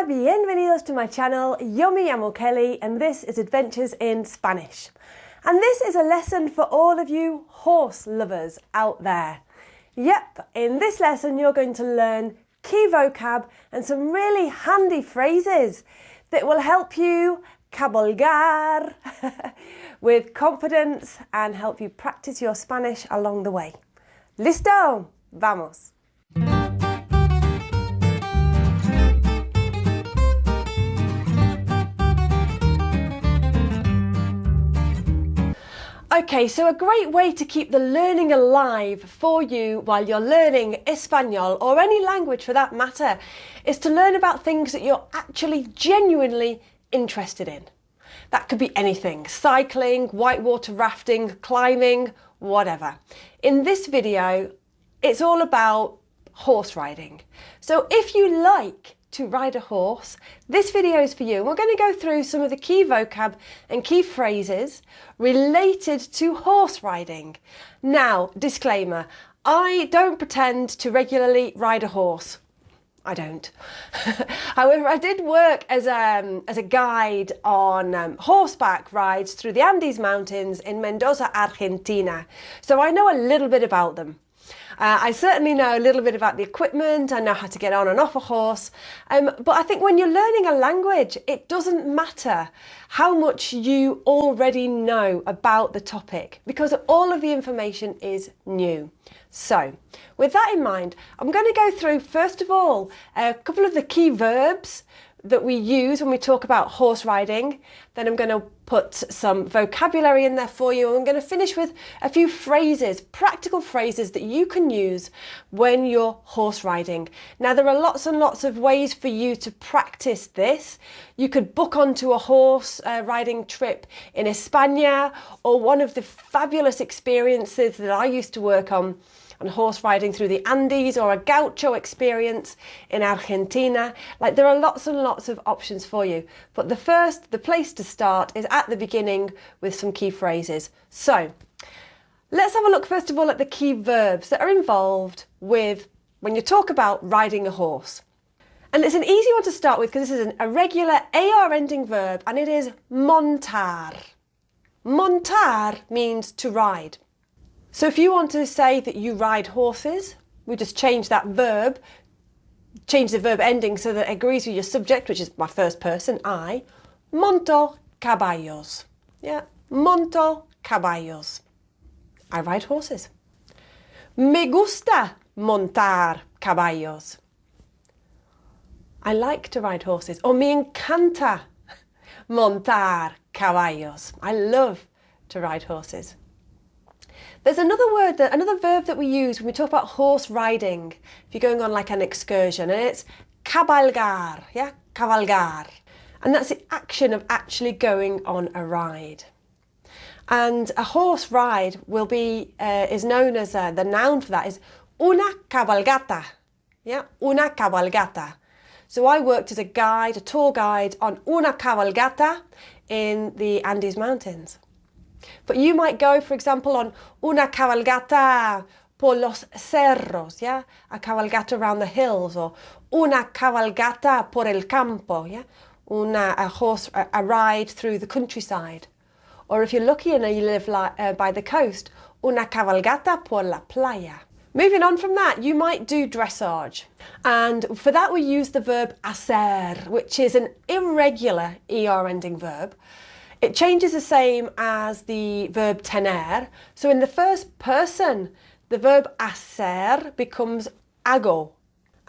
bienvenidos to my channel. Yo me llamo Kelly and this is Adventures in Spanish. And this is a lesson for all of you horse lovers out there. Yep, in this lesson you're going to learn key vocab and some really handy phrases that will help you cabalgar with confidence and help you practice your Spanish along the way. ¿Listo? Vamos! Okay, so a great way to keep the learning alive for you while you're learning Espanol, or any language for that matter, is to learn about things that you're actually genuinely interested in. That could be anything: cycling, whitewater rafting, climbing, whatever. In this video, it's all about horse riding. So if you like to ride a horse, this video is for you. We're going to go through some of the key vocab and key phrases related to horse riding. Now, disclaimer, I don't pretend to regularly ride a horse. I don't. However, I did work as a guide on horseback rides through the Andes Mountains in Mendoza, Argentina. So I know a little bit about them. I certainly know a little bit about the equipment. I know how to get on and off a horse. But I think when you're learning a language, it doesn't matter how much you already know about the topic, because all of the information is new. So, with that in mind, I'm going to go through, first of all, a couple of the key verbs that we use when we talk about horse riding. Then I'm going to put some vocabulary in there for you, and I'm going to finish with a few phrases, practical phrases that you can use when you're horse riding. Now, there are lots and lots of ways for you to practice this. You could book onto a horse riding trip in España, or one of the fabulous experiences that I used to work on horse riding through the Andes, or a gaucho experience in Argentina. Like, there are lots and lots of options for you. But the place to start is at the beginning with some key phrases. So let's have a look first of all at the key verbs that are involved with when you talk about riding a horse. And it's an easy one to start with because this is a regular AR ending verb, and it is montar. Montar means to ride. So if you want to say that you ride horses, we just change that verb, change the verb ending so that it agrees with your subject, which is my first person, I. Monto caballos. Yeah, monto caballos. I ride horses. Me gusta montar caballos. I like to ride horses. Or me encanta montar caballos. I love to ride horses. There's another verb that we use when we talk about horse riding, if you're going on like an excursion, and it's cabalgar, yeah, cabalgar. And that's the action of actually going on a ride. And a horse ride will be, is known as, the noun for that is una cabalgata, yeah, una cabalgata. So I worked as a guide, a tour guide on una cabalgata in the Andes Mountains. But you might go, for example, on una cabalgata por los cerros, yeah? A cabalgata around the hills, or una cabalgata por el campo, yeah? A ride through the countryside. Or if you're lucky and you live by the coast, una cabalgata por la playa. Moving on from that, you might do dressage. And for that we use the verb hacer, which is an irregular ER ending verb. It changes the same as the verb tener. So in the first person, the verb hacer becomes hago.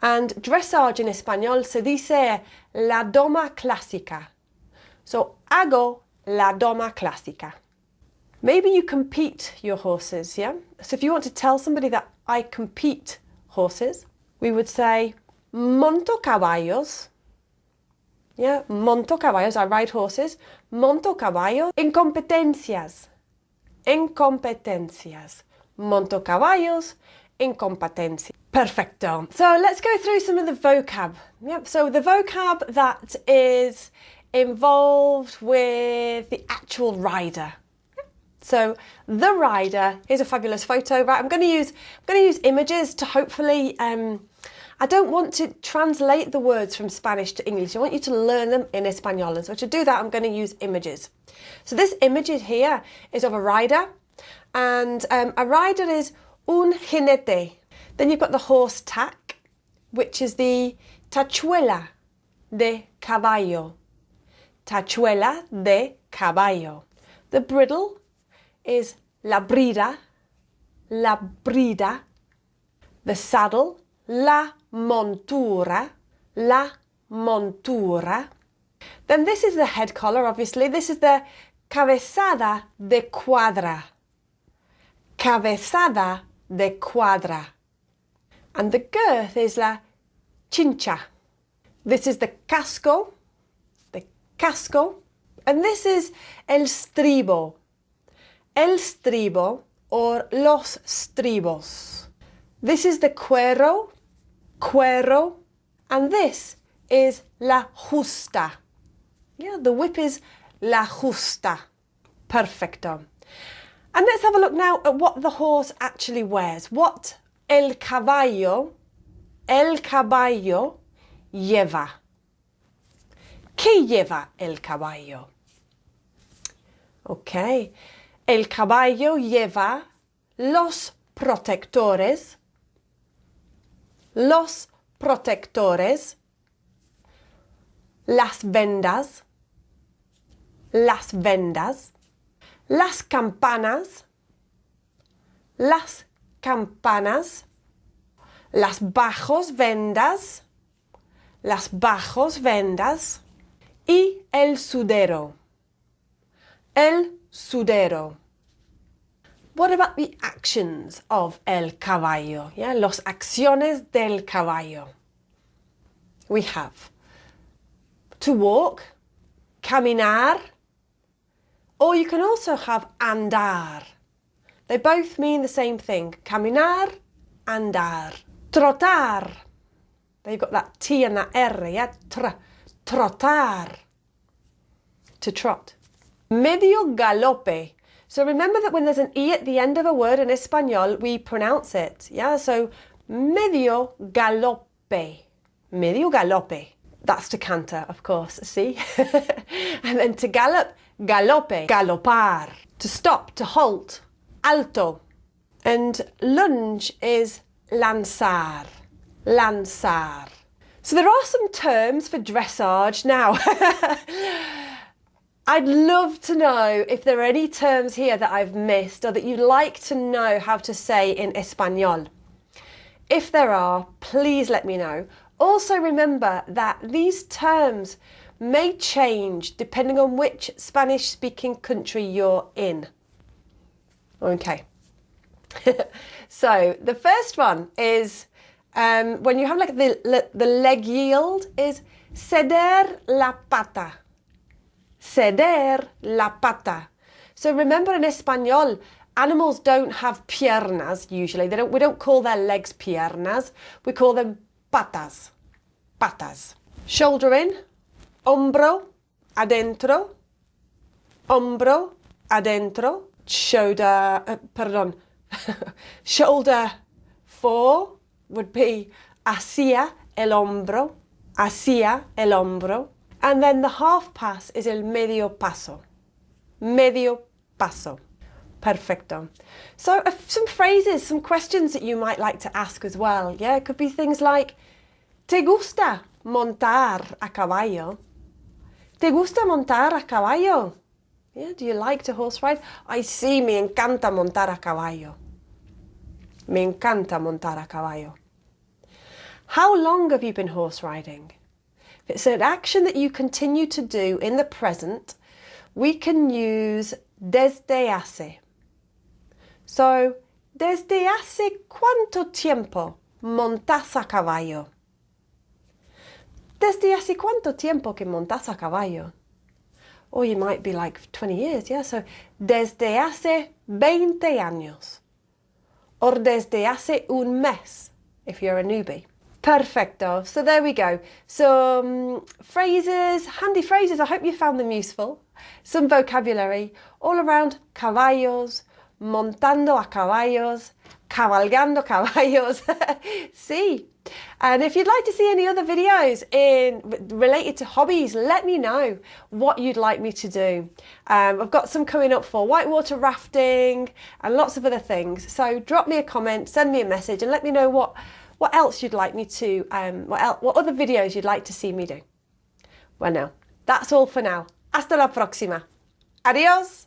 And dressage in español se dice la doma clásica. So hago la doma clásica. Maybe you compete your horses, yeah? So if you want to tell somebody that I compete horses, we would say monto caballos. Yeah, monto caballos, I ride horses. Monto caballos en competencias. En competencias. Monto caballos en competencias. Perfecto. So let's go through some of the vocab. Yep, so the vocab that is involved with the actual rider. So the rider, here's a fabulous photo, right? I'm going to use images to hopefully I don't want to translate the words from Spanish to English. I want you to learn them in Espanol. And so to do that, I'm going to use images. So this image here is of a rider. And a rider is un jinete. Then you've got the horse tack, which is the tachuela de caballo. Tachuela de caballo. The bridle is la brida. La brida. The saddle, la montura. La montura. Then this is the head collar, obviously. This is the cabezada de cuadra. Cabezada de cuadra. And the girth is la cincha. This is the casco. The casco. And this is el stribo. El stribo or los stribos. This is the cuero. Cuero. And this is la justa. Yeah, the whip is la justa. Perfecto. And let's have a look now at what the horse actually wears. What el caballo lleva. ¿Qué lleva el caballo? Okay. El caballo lleva los protectores. Los protectores. Las vendas. Las vendas. Las campanas. Las campanas. Las bajos vendas. Las bajos vendas. Y el sudero. El sudero. What about the actions of el caballo? Yeah, los acciones del caballo. We have to walk, caminar, or you can also have andar. They both mean the same thing. Caminar, andar. Trotar. They've got that T and that R, yeah? Trotar. To trot. Medio galope. So remember that when there's an E at the end of a word in Espanol, we pronounce it. Yeah, so medio galope. Medio galope. That's to canter, of course, see? And then to gallop, galope, galopar. To stop, to halt, alto. And lunge is lanzar, lanzar. So there are some terms for dressage now. I'd love to know if there are any terms here that I've missed or that you'd like to know how to say in Espanol. If there are, please let me know. Also remember that these terms may change depending on which Spanish-speaking country you're in. Okay. So the first one is when you have like the leg yield is ceder la pata. Ceder la pata. So remember in Espanol, animals don't have piernas usually. We don't call their legs piernas. We call them patas. Patas. Shoulder in, hombro, adentro, hombro, adentro. Shoulder, shoulder 4 would be hacia el hombro, hacia el hombro. And then the half pass is el medio paso. Medio paso. Perfecto. So some phrases, some questions that you might like to ask as well. Yeah, it could be things like, ¿te gusta montar a caballo? ¿Te gusta montar a caballo? Yeah, do you like to horse ride? Ay, sí, me encanta montar a caballo. Me encanta montar a caballo. How long have you been horse riding? If it's an action that you continue to do in the present, we can use desde hace. So, ¿desde hace cuánto tiempo montas a caballo? ¿Desde hace cuánto tiempo que montas a caballo? Or you might be like 20 years, yeah? So, desde hace 20 años. Or desde hace un mes, if you're a newbie. Perfecto. So there we go. Some phrases, handy phrases. I hope you found them useful. Some vocabulary all around caballos, montando a caballos, cabalgando caballos. Sí, And if you'd like to see any other videos related to hobbies, let me know what you'd like me to do. I've got some coming up for whitewater rafting and lots of other things. So drop me a comment, send me a message and let me know what else you'd like me to, what other videos you'd like to see me do. Well, no, that's all for now. Hasta la próxima. Adios.